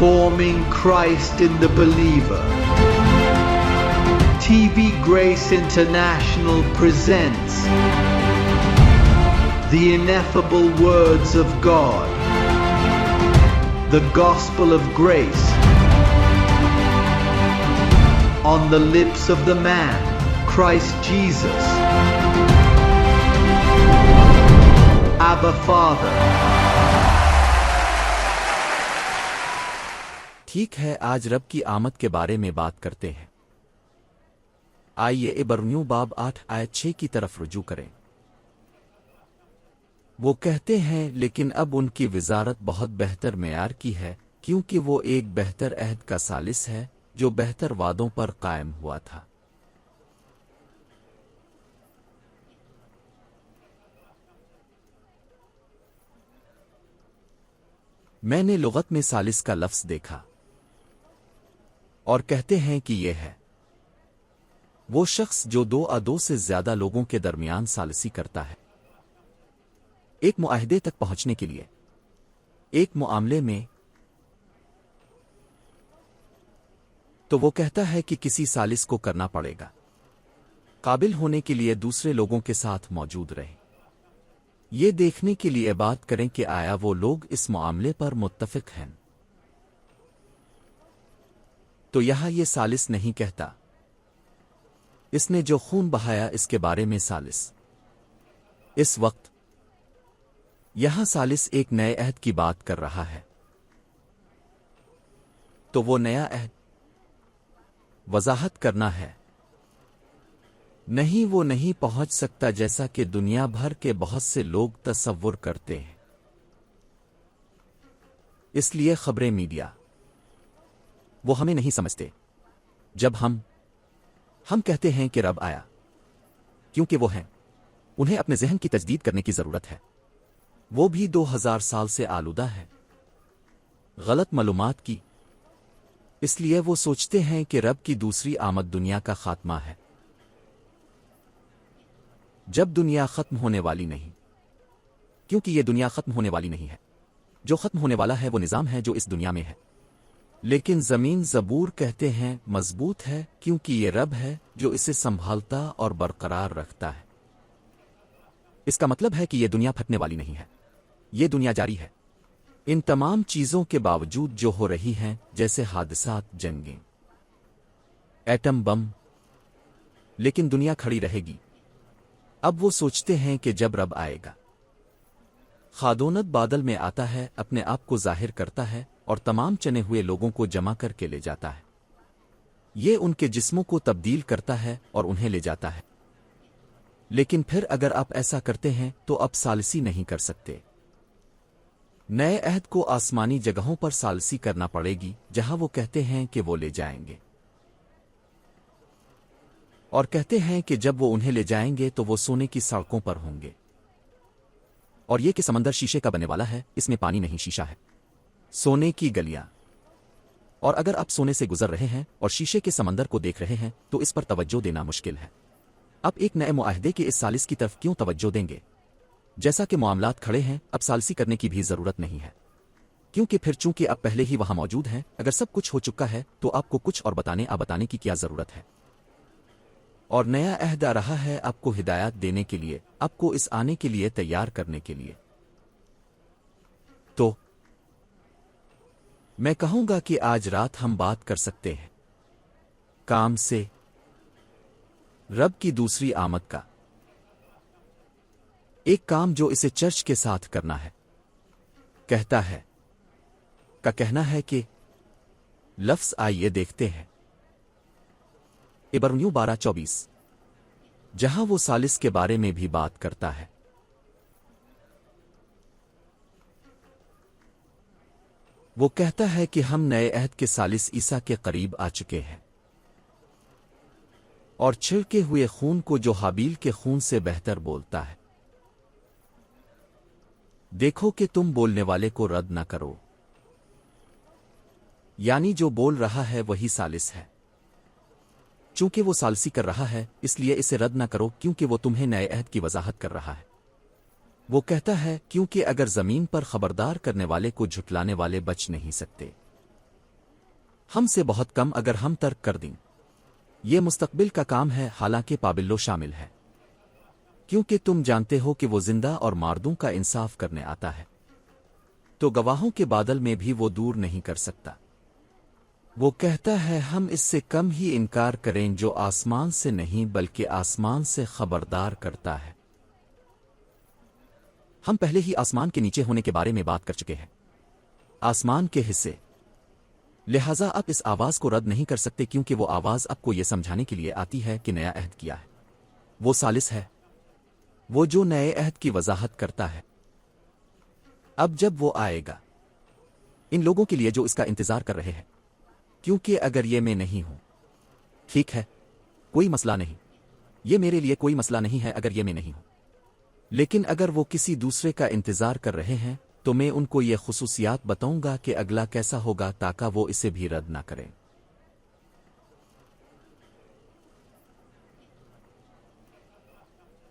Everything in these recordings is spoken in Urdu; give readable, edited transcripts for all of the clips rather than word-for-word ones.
Forming Christ in the believer. TV Grace International presents the ineffable words of God, the gospel of grace, on the lips of the man, Christ Jesus. Abba Father. ٹھیک ہے، آج رب کی آمد کے بارے میں بات کرتے ہیں۔ آئیے عبرانیوں باب 8 آیت 6 کی طرف رجوع کریں۔ وہ کہتے ہیں لیکن اب ان کی وزارت بہت بہتر معیار کی ہے، کیونکہ وہ ایک بہتر عہد کا ثالث ہے جو بہتر وعدوں پر قائم ہوا تھا۔ میں نے لغت میں ثالث کا لفظ دیکھا اور کہتے ہیں کہ یہ ہے وہ شخص جو دو سے زیادہ لوگوں کے درمیان ثالثی کرتا ہے، ایک معاہدے تک پہنچنے کے لیے، ایک معاملے میں۔ تو وہ کہتا ہے کہ کسی ثالث کو کرنا پڑے گا، قابل ہونے کے لیے دوسرے لوگوں کے ساتھ موجود رہے، یہ دیکھنے کے لیے بات کریں کہ آیا وہ لوگ اس معاملے پر متفق ہیں۔ تو یہاں یہ ثالث نہیں کہتا، اس نے جو خون بہایا اس کے بارے میں ثالث۔ اس وقت یہاں ثالث ایک نئے عہد کی بات کر رہا ہے۔ تو وہ نیا عہد وضاحت کرنا ہے، نہیں وہ نہیں پہنچ سکتا جیسا کہ دنیا بھر کے بہت سے لوگ تصور کرتے ہیں۔ اس لیے خبریں، میڈیا، وہ ہمیں نہیں سمجھتے جب ہم کہتے ہیں کہ رب آیا، کیونکہ وہ ہیں، انہیں اپنے ذہن کی تجدید کرنے کی ضرورت ہے۔ وہ بھی 2000 سال سے آلودہ ہے غلط معلومات کی، اس لیے وہ سوچتے ہیں کہ رب کی دوسری آمد دنیا کا خاتمہ ہے، جب دنیا ختم ہونے والی نہیں، کیونکہ یہ دنیا ختم ہونے والی نہیں ہے۔ جو ختم ہونے والا ہے وہ نظام ہے جو اس دنیا میں ہے، لیکن زمین زبور کہتے ہیں مضبوط ہے، کیونکہ یہ رب ہے جو اسے سنبھالتا اور برقرار رکھتا ہے۔ اس کا مطلب ہے کہ یہ دنیا پھٹنے والی نہیں ہے، یہ دنیا جاری ہے، ان تمام چیزوں کے باوجود جو ہو رہی ہیں، جیسے حادثات، جنگیں، ایٹم بم، لیکن دنیا کھڑی رہے گی۔ اب وہ سوچتے ہیں کہ جب رب آئے گا، خادونت بادل میں آتا ہے، اپنے آپ کو ظاہر کرتا ہے اور تمام چنے ہوئے لوگوں کو جمع کر کے لے جاتا ہے، یہ ان کے جسموں کو تبدیل کرتا ہے اور انہیں لے جاتا ہے۔ لیکن پھر اگر آپ ایسا کرتے ہیں تو اب ثالثی نہیں کر سکتے۔ نئے عہد کو آسمانی جگہوں پر ثالثی کرنا پڑے گی، جہاں وہ کہتے ہیں کہ وہ لے جائیں گے، اور کہتے ہیں کہ جب وہ انہیں لے جائیں گے تو وہ سونے کی سڑکوں پر ہوں گے، اور یہ کہ سمندر شیشے کا بننے والا ہے، اس میں پانی نہیں، شیشہ ہے، سونے کی گلیاں۔ اور اگر آپ سونے سے گزر رہے ہیں اور شیشے کے سمندر کو دیکھ رہے ہیں تو اس پر توجہ دینا مشکل ہے۔ اب ایک نئے معاہدے کے اس ثالث کی طرف کیوں توجہ دیں گے؟ جیسا کہ معاملات کھڑے ہیں، اب ثالثی کرنے کی بھی ضرورت نہیں ہے، کیونکہ پھر چونکہ اب پہلے ہی وہاں موجود ہیں، اگر سب کچھ ہو چکا ہے تو آپ کو کچھ اور بتانے کی کیا ضرورت ہے؟ اور نیا عہد آ رہا ہے آپ کو ہدایات دینے کے لیے، آپ کو اس آنے کے لیے تیار کرنے کے لیے۔ تو میں کہوں گا کہ آج رات ہم بات کر سکتے ہیں کام سے، رب کی دوسری آمد کا، ایک کام جو اسے چرچ کے ساتھ کرنا ہے، کہتا ہے کا کہنا ہے کہ لفظ آئیے دیکھتے ہیں عبرانیوں 12:24، جہاں وہ ثالث کے بارے میں بھی بات کرتا ہے۔ وہ کہتا ہے کہ ہم نئے عہد کے ثالث عیسیٰ کے قریب آ چکے ہیں، اور چھڑکے ہوئے خون کو جو حابیل کے خون سے بہتر بولتا ہے۔ دیکھو کہ تم بولنے والے کو رد نہ کرو، یعنی جو بول رہا ہے وہی ثالث ہے۔ چونکہ وہ ثالثی کر رہا ہے اس لیے اسے رد نہ کرو، کیونکہ وہ تمہیں نئے عہد کی وضاحت کر رہا ہے۔ وہ کہتا ہے کیونکہ اگر زمین پر خبردار کرنے والے کو جھٹلانے والے بچ نہیں سکتے، ہم سے بہت کم اگر ہم ترک کر دیں۔ یہ مستقبل کا کام ہے، حالانکہ پابلو شامل ہے، کیونکہ تم جانتے ہو کہ وہ زندہ اور مردوں کا انصاف کرنے آتا ہے، تو گواہوں کے بادل میں بھی وہ دور نہیں کر سکتا۔ وہ کہتا ہے ہم اس سے کم ہی انکار کریں جو آسمان سے نہیں بلکہ آسمان سے خبردار کرتا ہے۔ ہم پہلے ہی آسمان کے نیچے ہونے کے بارے میں بات کر چکے ہیں، آسمان کے حصے، لہذا آپ اس آواز کو رد نہیں کر سکتے، کیونکہ وہ آواز آپ کو یہ سمجھانے کے لیے آتی ہے کہ نیا عہد کیا ہے۔ وہ ثالث ہے، وہ جو نئے عہد کی وضاحت کرتا ہے۔ اب جب وہ آئے گا ان لوگوں کے لیے جو اس کا انتظار کر رہے ہیں، کیونکہ اگر یہ میں نہیں ہوں، ٹھیک ہے، کوئی مسئلہ نہیں، یہ میرے لیے کوئی مسئلہ نہیں ہے اگر یہ میں نہیں ہوں، لیکن اگر وہ کسی دوسرے کا انتظار کر رہے ہیں تو میں ان کو یہ خصوصیات بتاؤں گا کہ اگلا کیسا ہوگا تاکہ وہ اسے بھی رد نہ کریں۔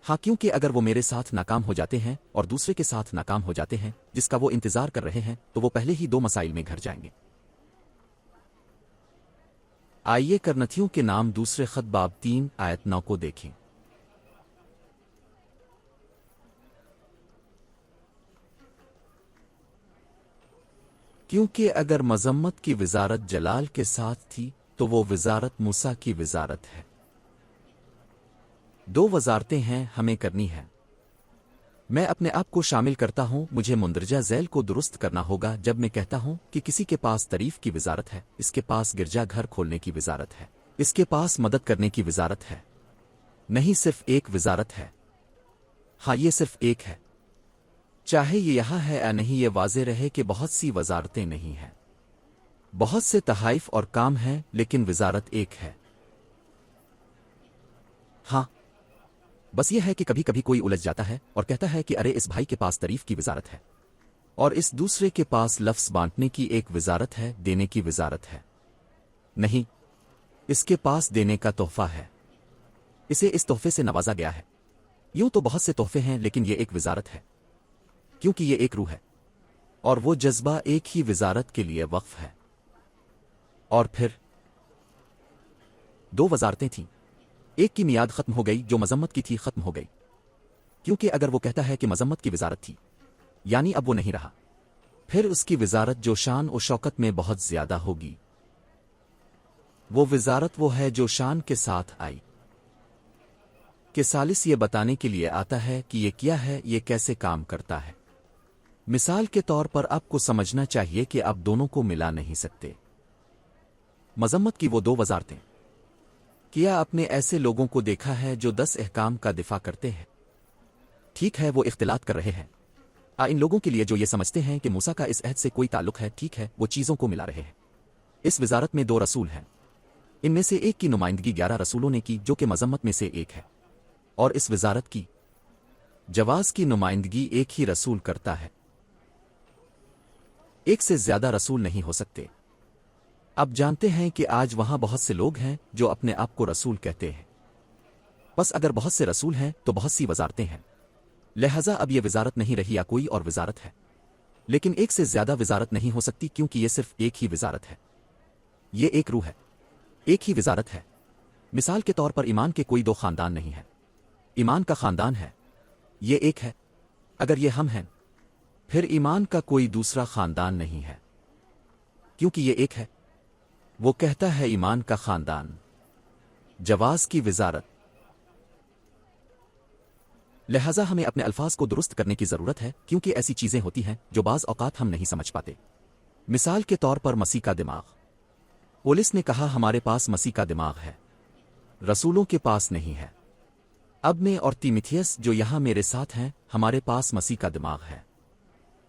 ہاں، کیونکہ اگر وہ میرے ساتھ ناکام ہو جاتے ہیں اور دوسرے کے ساتھ ناکام ہو جاتے ہیں جس کا وہ انتظار کر رہے ہیں، تو وہ پہلے ہی 2 مسائل میں گھر جائیں گے۔ آئیے کرنتھیوں کے نام دوسرے خط باب 3 آیت 9 کو دیکھیں۔ کیونکہ اگر مذمت کی وزارت جلال کے ساتھ تھی تو وہ وزارت موسیٰ کی وزارت ہے۔ 2 وزارتیں ہیں ہمیں کرنی ہے۔ میں اپنے آپ کو شامل کرتا ہوں، مجھے مندرجہ ذیل کو درست کرنا ہوگا جب میں کہتا ہوں کہ کسی کے پاس تعریف کی وزارت ہے، اس کے پاس گرجا گھر کھولنے کی وزارت ہے، اس کے پاس مدد کرنے کی وزارت ہے، نہیں صرف ایک وزارت ہے۔ ہاں، یہ صرف ایک ہے، چاہے یہ یہاں ہے یا نہیں، یہ واضح رہے کہ بہت سی وزارتیں نہیں ہیں، بہت سے تحائف اور کام ہیں، لیکن وزارت ایک ہے۔ ہاں، بس یہ ہے کہ کبھی کبھی کوئی الجھ جاتا ہے اور کہتا ہے کہ ارے اس بھائی کے پاس تعریف کی وزارت ہے اور اس دوسرے کے پاس لفظ بانٹنے کی ایک وزارت ہے، دینے کی وزارت ہے۔ نہیں، اس کے پاس دینے کا تحفہ ہے، اسے اس تحفے سے نوازا گیا ہے۔ یوں تو بہت سے تحفے ہیں، لیکن یہ ایک وزارت ہے، کیونکہ یہ ایک روح ہے اور وہ جذبہ ایک ہی وزارت کے لیے وقف ہے۔ اور پھر 2 وزارتیں تھیں، ایک کی میعاد ختم ہو گئی جو مذمت کی تھی، ختم ہو گئی، کیونکہ اگر وہ کہتا ہے کہ مذمت کی وزارت تھی یعنی اب وہ نہیں رہا، پھر اس کی وزارت جو شان و شوکت میں بہت زیادہ ہوگی، وہ وزارت وہ ہے جو شان کے ساتھ آئی کہ ثالث یہ بتانے کے لیے آتا ہے کہ یہ کیا ہے، یہ کیسے کام کرتا ہے۔ مثال کے طور پر آپ کو سمجھنا چاہیے کہ آپ دونوں کو ملا نہیں سکتے۔ مذمت کی وہ 2 وزارتیں، کیا آپ نے ایسے لوگوں کو دیکھا ہے جو 10 احکام کا دفاع کرتے ہیں؟ ٹھیک ہے، وہ اختلاط کر رہے ہیں، ان لوگوں کے لیے جو یہ سمجھتے ہیں کہ موسیٰ کا اس عہد سے کوئی تعلق ہے، ٹھیک ہے، وہ چیزوں کو ملا رہے ہیں۔ اس وزارت میں 2 رسول ہیں، ان میں سے ایک کی نمائندگی 11 رسولوں نے کی جو کہ مذمت میں سے ایک ہے، اور اس وزارت کی جواز کی نمائندگی ایک ہی رسول کرتا ہے، ایک سے زیادہ رسول نہیں ہو سکتے۔ اب جانتے ہیں کہ آج وہاں بہت سے لوگ ہیں جو اپنے آپ کو رسول کہتے ہیں، بس اگر بہت سے رسول ہیں تو بہت سی وزارتیں ہیں، لہذا اب یہ وزارت نہیں رہی یا کوئی اور وزارت ہے، لیکن ایک سے زیادہ وزارت نہیں ہو سکتی کیونکہ یہ صرف ایک ہی وزارت ہے، یہ ایک روح ہے، ایک ہی وزارت ہے۔ مثال کے طور پر ایمان کے کوئی 2 خاندان نہیں ہیں، ایمان کا خاندان ہے، یہ ایک ہے۔ اگر یہ ہم ہیں، پھر ایمان کا کوئی دوسرا خاندان نہیں ہے، کیونکہ یہ ایک ہے۔ وہ کہتا ہے ایمان کا خاندان، جواز کی وزارت۔ لہذا ہمیں اپنے الفاظ کو درست کرنے کی ضرورت ہے، کیونکہ ایسی چیزیں ہوتی ہیں جو بعض اوقات ہم نہیں سمجھ پاتے۔ مثال کے طور پر مسیح کا دماغ، پولس نے کہا ہمارے پاس مسیح کا دماغ ہے، رسولوں کے پاس نہیں ہے۔ اب میں اور تیمتھیس جو یہاں میرے ساتھ ہیں، ہمارے پاس مسیح کا دماغ ہے۔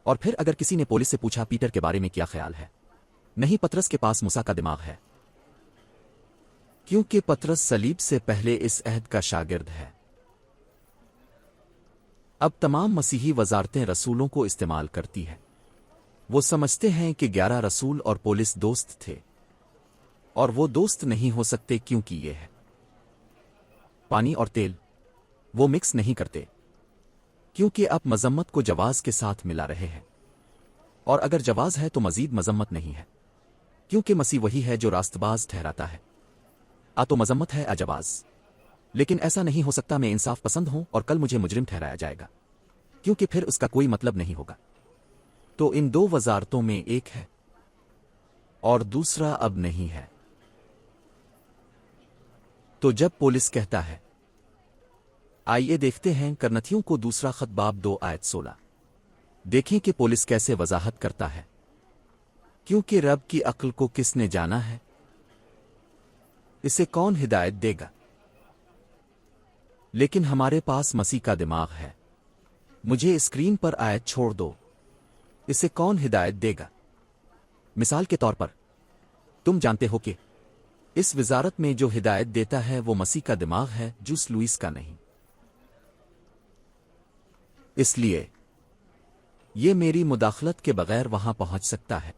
اور پھر اگر کسی نے پولس سے پوچھا پیٹر کے بارے میں کیا خیال ہے، نہیں، پطرس کے پاس موسیٰ کا دماغ ہے، کیونکہ پطرس صلیب سے پہلے اس عہد کا شاگرد ہے۔ اب تمام مسیحی وزارتیں رسولوں کو استعمال کرتی ہیں، وہ سمجھتے ہیں کہ 11 رسول اور پولس دوست تھے، اور وہ دوست نہیں ہو سکتے کیونکہ یہ ہے پانی اور تیل، وہ مکس نہیں کرتے، کیونکہ آپ مذمت کو جواز کے ساتھ ملا رہے ہیں، اور اگر جواز ہے تو مزید مذمت نہیں ہے۔ کیونکہ مسیح وہی ہے جو راستباز ٹھہراتا ہے۔ تو مذمت ہے اجواز، لیکن ایسا نہیں ہو سکتا میں انصاف پسند ہوں اور کل مجھے مجرم ٹھہرایا جائے گا، کیونکہ پھر اس کا کوئی مطلب نہیں ہوگا۔ تو ان دو وزارتوں میں ایک ہے اور دوسرا اب نہیں ہے۔ تو جب پولیس کہتا ہے، آئیے دیکھتے ہیں کرنتھیوں کو دوسرا خط باب 2 آیت 16، دیکھیں کہ پولیس کیسے وضاحت کرتا ہے، کیونکہ رب کی عقل کو کس نے جانا ہے، اسے کون ہدایت دے گا؟ لیکن ہمارے پاس مسیح کا دماغ ہے۔ مجھے اسکرین پر آیت چھوڑ دو، اسے کون ہدایت دے گا؟ مثال کے طور پر تم جانتے ہو کہ اس وزارت میں جو ہدایت دیتا ہے وہ مسیح کا دماغ ہے، جوس لوئس کا نہیں۔ اس لیے یہ میری مداخلت کے بغیر وہاں پہنچ سکتا ہے۔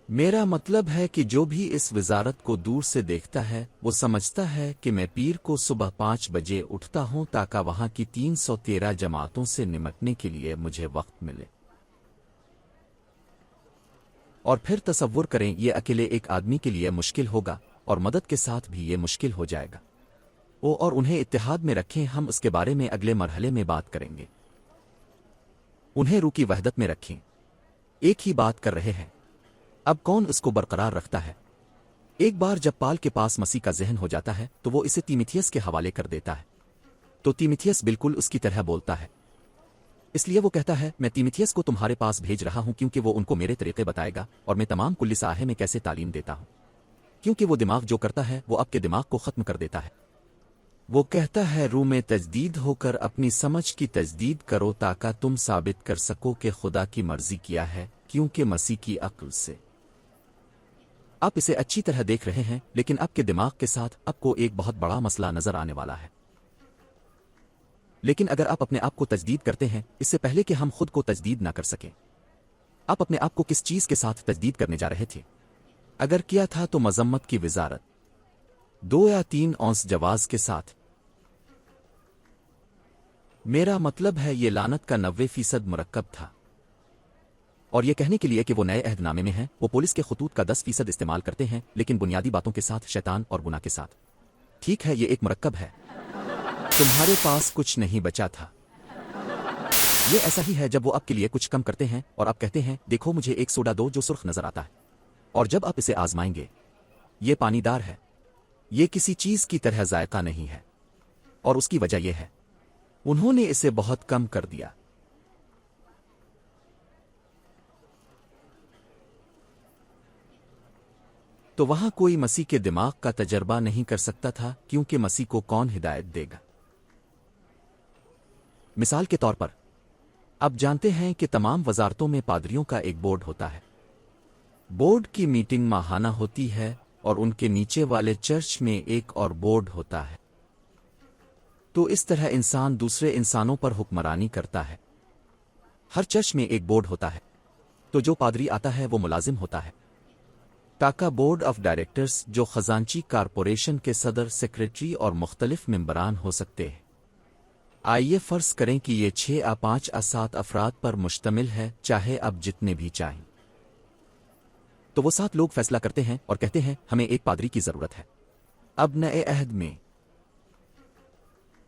میرا مطلب ہے کہ جو بھی اس وزارت کو دور سے دیکھتا ہے وہ سمجھتا ہے کہ میں پیر کو صبح 5 بجے اٹھتا ہوں تاکہ وہاں کی 313 جماعتوں سے نمٹنے کے لیے مجھے وقت ملے۔ اور پھر تصور کریں یہ اکیلے ایک آدمی کے لیے مشکل ہوگا اور مدد کے ساتھ بھی یہ مشکل ہو جائے گا۔ اور انہیں اتحاد میں رکھیں، ہم اس کے بارے میں اگلے مرحلے میں بات کریں گے۔ انہیں روح کی وحدت میں رکھیں، ایک ہی بات کر رہے ہیں۔ اب کون اس کو برقرار رکھتا ہے؟ ایک بار جب پال کے پاس مسیح کا ذہن ہو جاتا ہے تو وہ اسے تیموتھیوس کے حوالے کر دیتا ہے۔ تو تیموتھیوس بالکل اس کی طرح بولتا ہے، اس لیے وہ کہتا ہے میں تیموتھیوس کو تمہارے پاس بھیج رہا ہوں کیونکہ وہ ان کو میرے طریقے بتائے گا اور میں تمام کل ساحے میں کیسے تعلیم دیتا ہوں، کیونکہ وہ دماغ جو کرتا ہے وہ آپ کے دماغ کو ختم کر دیتا ہے۔ وہ کہتا ہے روح میں تجدید ہو کر اپنی سمجھ کی تجدید کرو تاکہ تم ثابت کر سکو کہ خدا کی مرضی کیا ہے، کیونکہ مسیح کی عقل سے آپ اسے اچھی طرح دیکھ رہے ہیں، لیکن آپ کے دماغ کے ساتھ آپ کو ایک بہت بڑا مسئلہ نظر آنے والا ہے۔ لیکن اگر آپ اپنے آپ کو تجدید کرتے ہیں اس سے پہلے کہ ہم خود کو تجدید نہ کر سکیں، آپ اپنے آپ کو کس چیز کے ساتھ تجدید کرنے جا رہے تھے؟ اگر کیا تھا تو مذمت کی وزارت 2 یا 3 اونس جواز کے ساتھ۔ میرا مطلب ہے یہ لعنت کا 90% مرکب تھا، اور یہ کہنے کے لیے کہ وہ نئے عہد نامے میں ہیں وہ پولیس کے خطوط کا 10% استعمال کرتے ہیں، لیکن بنیادی باتوں کے ساتھ شیطان اور گناہ کے ساتھ۔ ٹھیک ہے، یہ ایک مرکب ہے۔ تمہارے پاس کچھ نہیں بچا تھا۔ یہ ایسا ہی ہے جب وہ آپ کے لیے کچھ کم کرتے ہیں اور آپ کہتے ہیں دیکھو مجھے ایک سوڈا دو جو سرخ نظر آتا ہے، اور جب آپ اسے آزمائیں گے یہ پانی دار ہے، یہ کسی چیز کی طرح ذائقہ نہیں ہے، اور اس کی وجہ یہ ہے انہوں نے اسے بہت کم کر دیا۔ تو وہاں کوئی مسیح کے دماغ کا تجربہ نہیں کر سکتا تھا، کیونکہ مسیح کو کون ہدایت دے گا؟ مثال کے طور پر اب جانتے ہیں کہ تمام وزارتوں میں پادریوں کا ایک بورڈ ہوتا ہے۔ بورڈ کی میٹنگ ماہانہ ہوتی ہے اور ان کے نیچے والے چرچ میں ایک اور بورڈ ہوتا ہے۔ تو اس طرح انسان دوسرے انسانوں پر حکمرانی کرتا ہے۔ ہر چرچ میں ایک بورڈ ہوتا ہے، تو جو پادری آتا ہے وہ ملازم ہوتا ہے۔ ٹاکا بورڈ آف ڈائریکٹرز جو خزانچی کارپوریشن کے صدر، سیکریٹری اور مختلف ممبران ہو سکتے ہیں۔ آئیے فرض کریں کہ یہ 6 یا 5 یا 7 افراد پر مشتمل ہے، چاہے اب جتنے بھی چاہیں۔ تو وہ 7 لوگ فیصلہ کرتے ہیں اور کہتے ہیں ہمیں ایک پادری کی ضرورت ہے۔ اب نئے عہد میں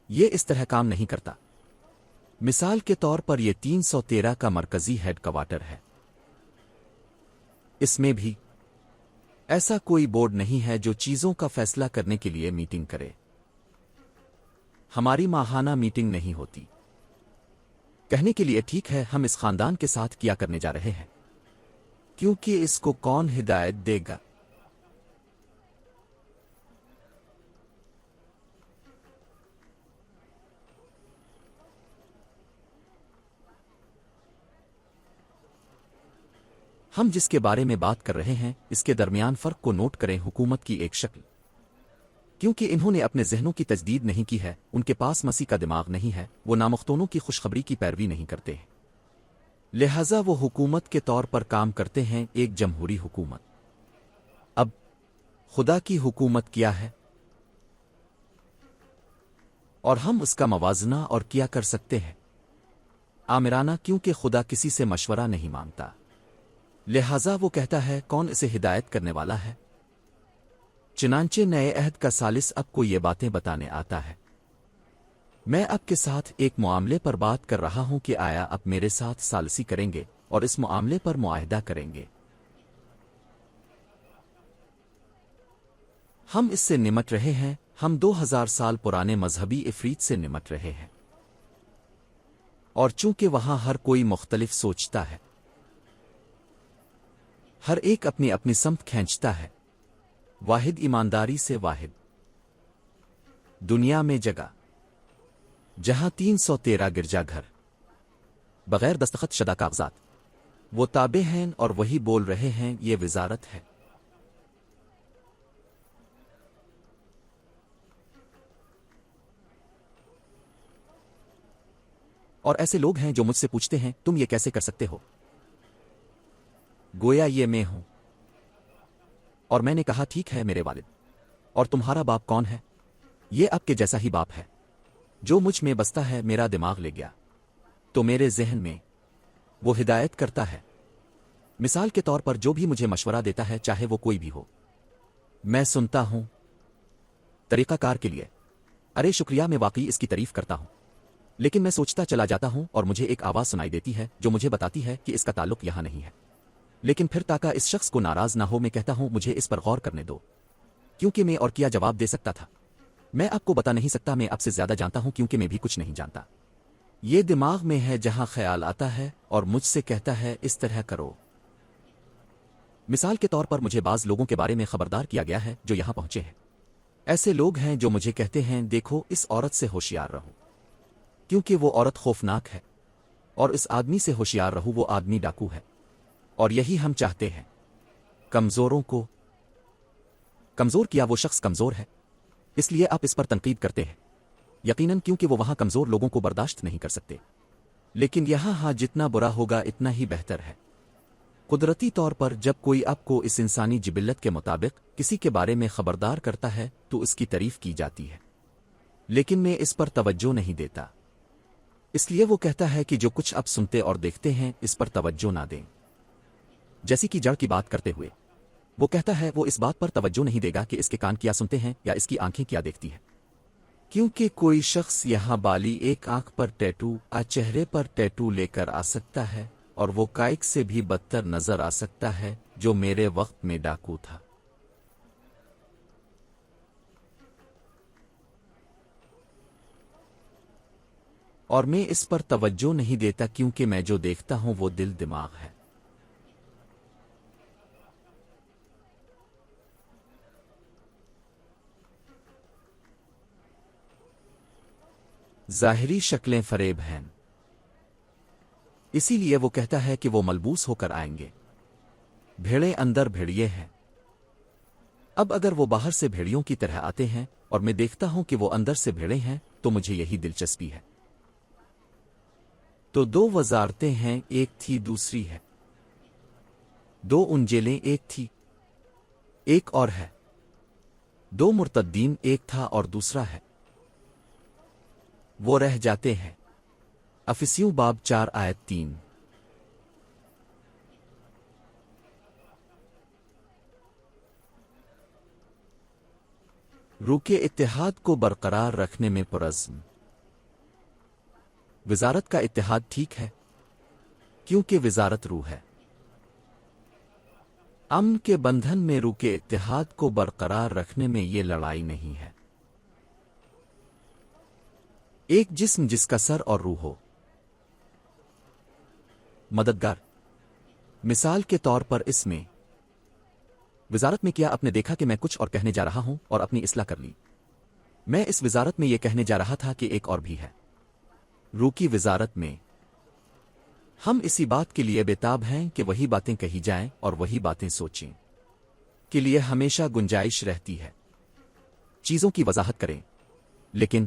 یہ اس طرح کام نہیں کرتا۔ مثال کے طور پر یہ 313 کا مرکزی ہیڈ کوارٹر ہے۔ اس میں بھی ایسا کوئی بورڈ نہیں ہے جو چیزوں کا فیصلہ کرنے کے لیے میٹنگ کرے۔ ہماری ماہانہ میٹنگ نہیں ہوتی۔ کہنے کے لیے ٹھیک ہے ہم اس خاندان کے ساتھ کیا کرنے جا رہے ہیں، کیونکہ اس کو کون ہدایت دے گا؟ ہم جس کے بارے میں بات کر رہے ہیں اس کے درمیان فرق کو نوٹ کریں۔ حکومت کی ایک شکل، کیونکہ انہوں نے اپنے ذہنوں کی تجدید نہیں کی ہے، ان کے پاس مسیح کا دماغ نہیں ہے، وہ نامختونوں کی خوشخبری کی پیروی نہیں کرتے ہیں، لہذا وہ حکومت کے طور پر کام کرتے ہیں، ایک جمہوری حکومت۔ اب خدا کی حکومت کیا ہے؟ اور ہم اس کا موازنہ اور کیا کر سکتے ہیں؟ آمرانہ، کیونکہ خدا کسی سے مشورہ نہیں مانگتا۔ لہذا وہ کہتا ہے کون اسے ہدایت کرنے والا ہے؟ چنانچہ نئے عہد کا ثالث اب کو یہ باتیں بتانے آتا ہے، میں اب کے ساتھ ایک معاملے پر بات کر رہا ہوں کہ آیا اب میرے ساتھ ثالثی کریں گے اور اس معاملے پر معاہدہ کریں گے؟ ہم اس سے نمٹ رہے ہیں، ہم 2000 سال پرانے مذہبی افریت سے نمٹ رہے ہیں، اور چونکہ وہاں ہر کوئی مختلف سوچتا ہے، ہر ایک اپنی اپنی سمت کھینچتا ہے، واحد ایمانداری سے واحد دنیا میں جگہ جہاں 313 گرجا گھر بغیر دستخط شدہ کاغذات وہ تابع ہیں اور وہی بول رہے ہیں، یہ وزارت ہے۔ اور ایسے لوگ ہیں جو مجھ سے پوچھتے ہیں تم یہ کیسے کر سکتے ہو؟ گویا یہ میں ہوں، اور میں نے کہا ٹھیک ہے میرے والد، اور تمہارا باپ کون ہے؟ یہ اب کے جیسا ہی باپ ہے، جو مجھ میں بستا ہے میرا دماغ لے گیا تو میرے ذہن میں وہ ہدایت کرتا ہے۔ مثال کے طور پر جو بھی مجھے مشورہ دیتا ہے چاہے وہ کوئی بھی ہو، میں سنتا ہوں۔ طریقہ کار کے لیے ارے شکریہ، میں واقعی اس کی تعریف کرتا ہوں، لیکن میں سوچتا چلا جاتا ہوں اور مجھے ایک آواز سنائی دیتی ہے جو مجھے بتاتی ہے کہ اس کا تعلق یہاں نہیں ہے، لیکن پھر تاکہ اس شخص کو ناراض نہ ہو میں کہتا ہوں مجھے اس پر غور کرنے دو، کیونکہ میں اور کیا جواب دے سکتا تھا؟ میں آپ کو بتا نہیں سکتا، میں آپ سے زیادہ جانتا ہوں کیونکہ میں بھی کچھ نہیں جانتا۔ یہ دماغ میں ہے جہاں خیال آتا ہے اور مجھ سے کہتا ہے اس طرح کرو۔ مثال کے طور پر مجھے بعض لوگوں کے بارے میں خبردار کیا گیا ہے جو یہاں پہنچے ہیں۔ ایسے لوگ ہیں جو مجھے کہتے ہیں دیکھو اس عورت سے ہوشیار رہو کیونکہ وہ عورت خوفناک ہے، اور اس آدمی سے ہوشیار رہو وہ آدمی ڈاکو ہے، اور یہی ہم چاہتے ہیں، کمزوروں کو کمزور کیا، وہ شخص کمزور ہے اس لیے آپ اس پر تنقید کرتے ہیں، یقیناً کیونکہ وہ وہاں کمزور لوگوں کو برداشت نہیں کر سکتے، لیکن یہاں ہاں جتنا برا ہوگا اتنا ہی بہتر ہے۔ قدرتی طور پر جب کوئی آپ کو اس انسانی جبلت کے مطابق کسی کے بارے میں خبردار کرتا ہے تو اس کی تعریف کی جاتی ہے، لیکن میں اس پر توجہ نہیں دیتا، اس لیے وہ کہتا ہے کہ جو کچھ آپ سنتے اور دیکھتے ہیں اس پر توجہ نہ دیں۔ جیسی کہ جڑ کی بات کرتے ہوئے وہ کہتا ہے وہ اس بات پر توجہ نہیں دے گا کہ اس کے کان کیا سنتے ہیں یا اس کی آنکھیں کیا دیکھتی ہیں، کیونکہ کوئی شخص یہاں بالی ایک آنکھ پر ٹیٹو چہرے پر ٹیٹو لے کر آ سکتا ہے اور وہ کائک سے بھی بدتر نظر آ سکتا ہے جو میرے وقت میں ڈاکو تھا۔ اور میں اس پر توجہ نہیں دیتا کیونکہ میں جو دیکھتا ہوں وہ دل دماغ ہے۔ ظاہری شکلیں فریب ہیں، اسی لیے وہ کہتا ہے کہ وہ ملبوس ہو کر آئیں گے، بھیڑیں اندر بھیڑیے ہیں۔ اب اگر وہ باہر سے بھیڑیوں کی طرح آتے ہیں اور میں دیکھتا ہوں کہ وہ اندر سے بھیڑیں ہیں تو مجھے یہی دلچسپی ہے۔ تو دو وزارتیں ہیں، ایک تھی دوسری ہے، دو انجیلیں ایک تھی ایک اور ہے، دو مرتدین ایک تھا اور دوسرا ہے، وہ رہ جاتے ہیں۔ افسیوں باب 4 آیت 3۔ روح کے اتحاد کو برقرار رکھنے میں پرعزم وزارت کا اتحاد ٹھیک ہے کیونکہ وزارت روح ہے۔ امن کے بندھن میں روح کے اتحاد کو برقرار رکھنے میں یہ لڑائی نہیں ہے۔ ایک جسم جس کا سر اور روح ہو، مددگار۔ مثال کے طور پر اس میں وزارت میں کیا آپ نے دیکھا کہ میں کچھ اور کہنے جا رہا ہوں اور اپنی اصلاح کر لی؟ میں اس وزارت میں یہ کہنے جا رہا تھا کہ ایک اور بھی ہے۔ روح کی وزارت میں ہم اسی بات کے لیے بےتاب ہیں کہ وہی باتیں کہی جائیں اور وہی باتیں سوچیں کے لیے ہمیشہ گنجائش رہتی ہے۔ چیزوں کی وضاحت کریں، لیکن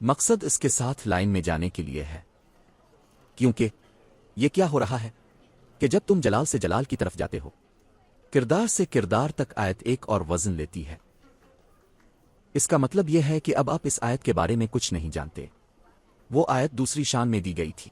مقصد اس کے ساتھ لائن میں جانے کے لیے ہے، کیونکہ یہ کیا ہو رہا ہے کہ جب تم جلال سے جلال کی طرف جاتے ہو، کردار سے کردار تک آیت ایک اور وزن لیتی ہے۔ اس کا مطلب یہ ہے کہ اب آپ اس آیت کے بارے میں کچھ نہیں جانتے، وہ آیت دوسری شان میں دی گئی تھی۔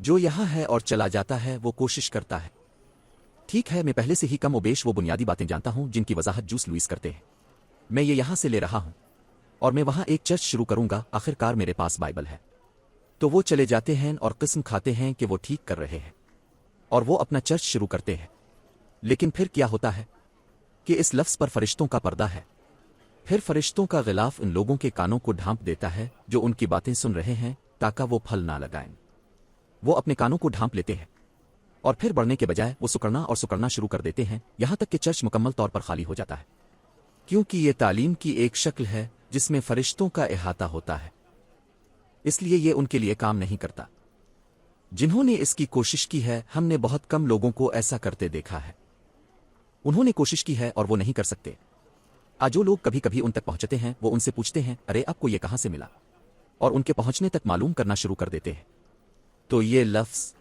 جو یہاں ہے اور چلا جاتا ہے وہ کوشش کرتا ہے. ٹھیک ہے، میں پہلے سے ہی کم و بیش وہ بنیادی باتیں جانتا ہوں جن کی وضاحت جوس لوئس کرتے ہیں. میں یہ یہاں سے لے رہا ہوں اور میں وہاں ایک چرچ شروع کروں گا. آخر کار میرے پاس بائبل ہے. تو وہ چلے جاتے ہیں اور قسم کھاتے ہیں کہ وہ ٹھیک کر رہے ہیں اور وہ اپنا چرچ شروع کرتے ہیں. لیکن پھر کیا ہوتا ہے کہ اس لفظ پر فرشتوں کا پردہ ہے. پھر فرشتوں کا غلاف ان لوگوں کے کانوں کو ڈھانپ دیتا ہے جو ان کی باتیں سن رہے ہیں تاکہ وہ پھل نہ لگائیں. وہ اپنے کانوں کو ڈھانپ لیتے ہیں اور پھر بڑھنے کے بجائے وہ سکڑنا شروع کر دیتے ہیں یہاں تک کہ چرچ مکمل طور پر خالی ہو جاتا ہے. کیونکہ یہ تعلیم کی ایک شکل ہے جس میں فرشتوں کا احاطہ ہوتا ہے، اس لیے یہ ان کے لیے کام نہیں کرتا. جنہوں نے اس کی کوشش کی ہے، ہم نے بہت کم لوگوں کو ایسا کرتے دیکھا ہے. انہوں نے کوشش کی ہے اور وہ نہیں کر سکتے. جو لوگ کبھی کبھی ان تک پہنچتے ہیں وہ ان سے پوچھتے ہیں ارے آپ کو یہ کہاں سے ملا، اور ان کے پہنچنے تک معلوم کرنا شروع کر دیتے ہیں. تو یہ لفظ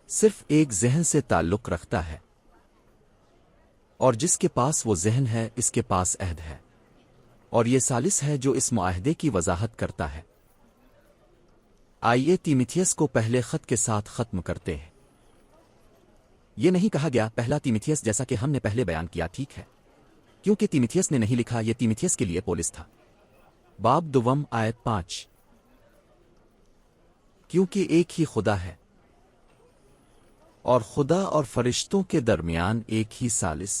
صرف ایک ذہن سے تعلق رکھتا ہے، اور جس کے پاس وہ ذہن ہے اس کے پاس عہد ہے، اور یہ ثالث ہے جو اس معاہدے کی وضاحت کرتا ہے. آئیے تیموتھیوس کو پہلے خط کے ساتھ ختم کرتے ہیں. یہ نہیں کہا گیا پہلا تیموتھیوس جیسا کہ ہم نے پہلے بیان کیا، ٹھیک ہے، کیونکہ تیموتھیوس نے نہیں لکھا، یہ تیموتھیوس کے لیے پولس تھا. باب دوم آیت 5. کیونکہ ایک ہی خدا ہے اور خدا اور فرشتوں کے درمیان ایک ہی ثالث.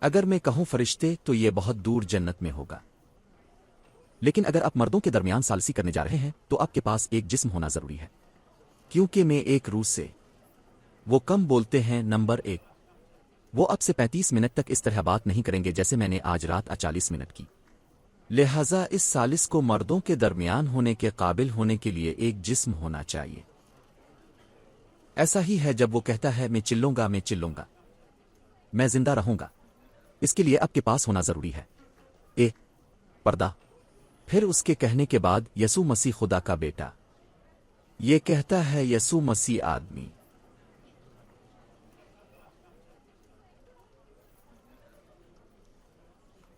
اگر میں کہوں فرشتے تو یہ بہت دور جنت میں ہوگا، لیکن اگر آپ مردوں کے درمیان ثالثی کرنے جا رہے ہیں تو آپ کے پاس ایک جسم ہونا ضروری ہے. کیونکہ میں ایک روح سے وہ کم بولتے ہیں. نمبر 1، وہ اب سے 35 منٹ تک اس طرح بات نہیں کریں گے جیسے میں نے آج رات 40 منٹ کی. لہذا اس ثالث کو مردوں کے درمیان ہونے کے قابل ہونے کے لیے ایک جسم ہونا چاہیے. ایسا ہی ہے جب وہ کہتا ہے میں چلوں گا، میں زندہ رہوں گا. اس کے لیے آپ کے پاس ہونا ضروری ہے پردہ. پھر اس کے کہنے کے بعد یسوع مسیح خدا کا بیٹا. یہ کہتا ہے یسوع مسیح آدمی.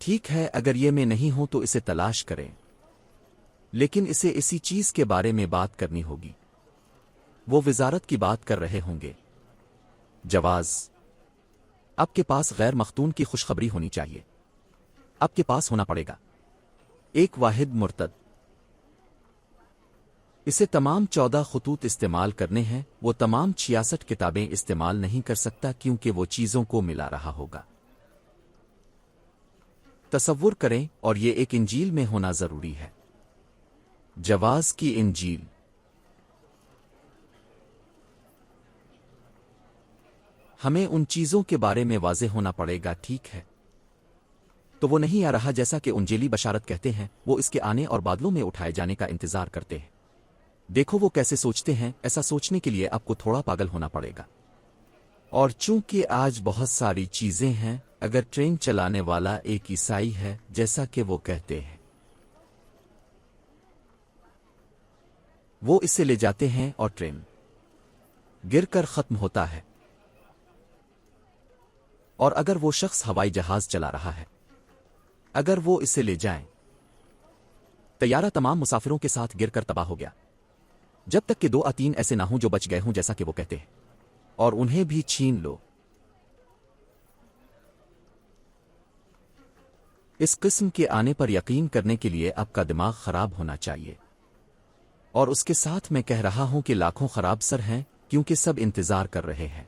ٹھیک ہے، اگر یہ میں نہیں ہوں تو اسے تلاش کریں، لیکن اسے اسی چیز کے بارے میں بات کرنی ہوگی. وہ وزارت کی بات کر رہے ہوں گے. جواز، آپ کے پاس غیر مختون کی خوشخبری ہونی چاہیے. آپ کے پاس ہونا پڑے گا ایک واحد مرتد. اسے تمام 14 خطوط استعمال کرنے ہیں. وہ تمام 66 کتابیں استعمال نہیں کر سکتا کیونکہ وہ چیزوں کو ملا رہا ہوگا. تصور کریں، اور یہ ایک انجیل میں ہونا ضروری ہے. جواز کی انجیل. ہمیں ان چیزوں کے بارے میں واضح ہونا پڑے گا، ٹھیک ہے؟ تو وہ نہیں آ رہا جیسا کہ انجیلی بشارت کہتے ہیں. وہ اس کے آنے اور بادلوں میں اٹھائے جانے کا انتظار کرتے ہیں. دیکھو وہ کیسے سوچتے ہیں. ایسا سوچنے کے لیے آپ کو تھوڑا پاگل ہونا پڑے گا. اور چونکہ آج بہت ساری چیزیں ہیں، اگر ٹرین چلانے والا ایک عیسائی ہے جیسا کہ وہ کہتے ہیں، وہ اسے لے جاتے ہیں اور ٹرین گر کر ختم ہوتا ہے. اور اگر وہ شخص ہوائی جہاز چلا رہا ہے، اگر وہ اسے لے جائیں، طیارہ تمام مسافروں کے ساتھ گر کر تباہ ہو گیا، جب تک کہ 2 یا 3 ایسے نہ ہوں جو بچ گئے ہوں جیسا کہ وہ کہتے ہیں، اور انہیں بھی چھین لو. اس قسم کے آنے پر یقین کرنے کے لیے آپ کا دماغ خراب ہونا چاہیے. اور اس کے ساتھ میں کہہ رہا ہوں کہ لاکھوں خراب سر ہیں کیونکہ سب انتظار کر رہے ہیں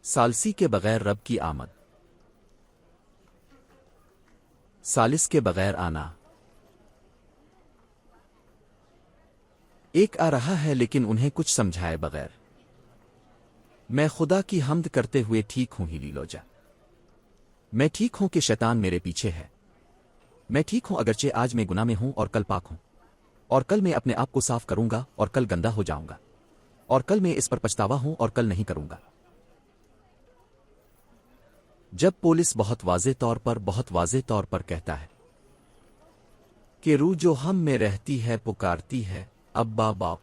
ثالثی کے بغیر رب کی آمد. ثالث کے بغیر آنا. ایک آ رہا ہے لیکن انہیں کچھ سمجھائے بغیر. میں خدا کی حمد کرتے ہوئے ٹھیک ہوں ہی لیلوجا. میں ٹھیک ہوں کہ شیطان میرے پیچھے ہے. میں ٹھیک ہوں اگرچہ آج میں گناہ میں ہوں اور کل پاک ہوں، اور کل میں اپنے آپ کو صاف کروں گا اور کل گندا ہو جاؤں گا، اور کل میں اس پر پچھتاوا ہوں اور کل نہیں کروں گا. جب پولس بہت واضح طور پر کہتا ہے کہ روح جو ہم میں رہتی ہے پکارتی ہے ابا باپ،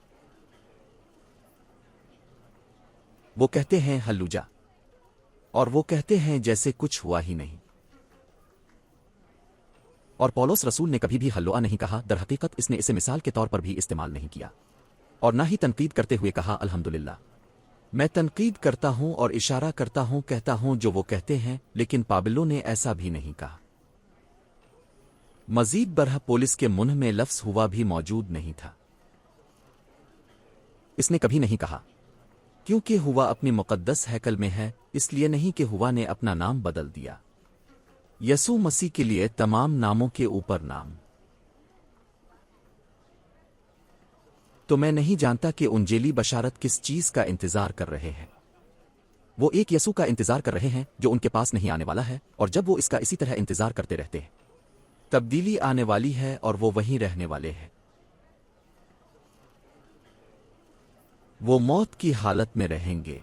وہ کہتے ہیں ہلوجا، اور وہ کہتے ہیں جیسے کچھ ہوا ہی نہیں. اور پولس رسول نے کبھی بھی ہلوآ نہیں کہا، در حقیقت اس نے اسے مثال کے طور پر بھی استعمال نہیں کیا، اور نہ ہی تنقید کرتے ہوئے کہا الحمدللہ میں تنقید کرتا ہوں اور اشارہ کرتا ہوں، کہتا ہوں جو وہ کہتے ہیں، لیکن پابلوں نے ایسا بھی نہیں کہا۔ مزید برہ پولس کے منہ میں لفظ ہوا بھی موجود نہیں تھا۔ اس نے کبھی نہیں کہا کیونکہ ہوا اپنی مقدس ہیکل میں ہے، اس لیے نہیں کہ ہوا نے اپنا نام بدل دیا۔ یسوع مسیح کے لیے تمام ناموں کے اوپر نام۔ تو میں نہیں جانتا کہ انجیلی بشارت کس چیز کا انتظار کر رہے ہیں۔ وہ ایک یسوع کا انتظار کر رہے ہیں جو ان کے پاس نہیں آنے والا ہے، اور جب وہ اس کا اسی طرح انتظار کرتے رہتے ہیں، تبدیلی آنے والی ہے اور وہ وہیں رہنے والے ہیں۔ وہ موت کی حالت میں رہیں گے،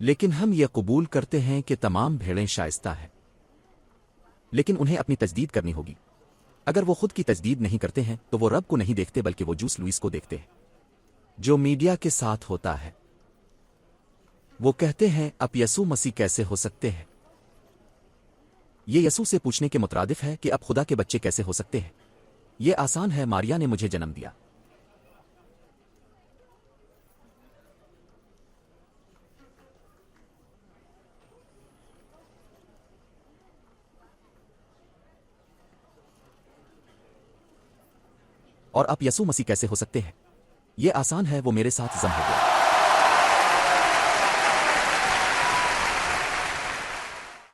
لیکن ہم یہ قبول کرتے ہیں کہ تمام بھیڑیں شائستہ ہیں، لیکن انہیں اپنی تجدید کرنی ہوگی۔ اگر وہ خود کی تجدید نہیں کرتے ہیں تو وہ رب کو نہیں دیکھتے بلکہ وہ جوس لوئس کو دیکھتے ہیں جو میڈیا کے ساتھ ہوتا ہے۔ وہ کہتے ہیں اب یسوع مسیح کیسے ہو سکتے ہیں؟ یہ یسوع سے پوچھنے کے مترادف ہے کہ اب خدا کے بچے کیسے ہو سکتے ہیں؟ یہ آسان ہے، ماریا نے مجھے جنم دیا۔ اور اب یسوع مسیح کیسے ہو سکتے ہیں؟ یہ آسان ہے، وہ میرے ساتھ ضم ہو گیا۔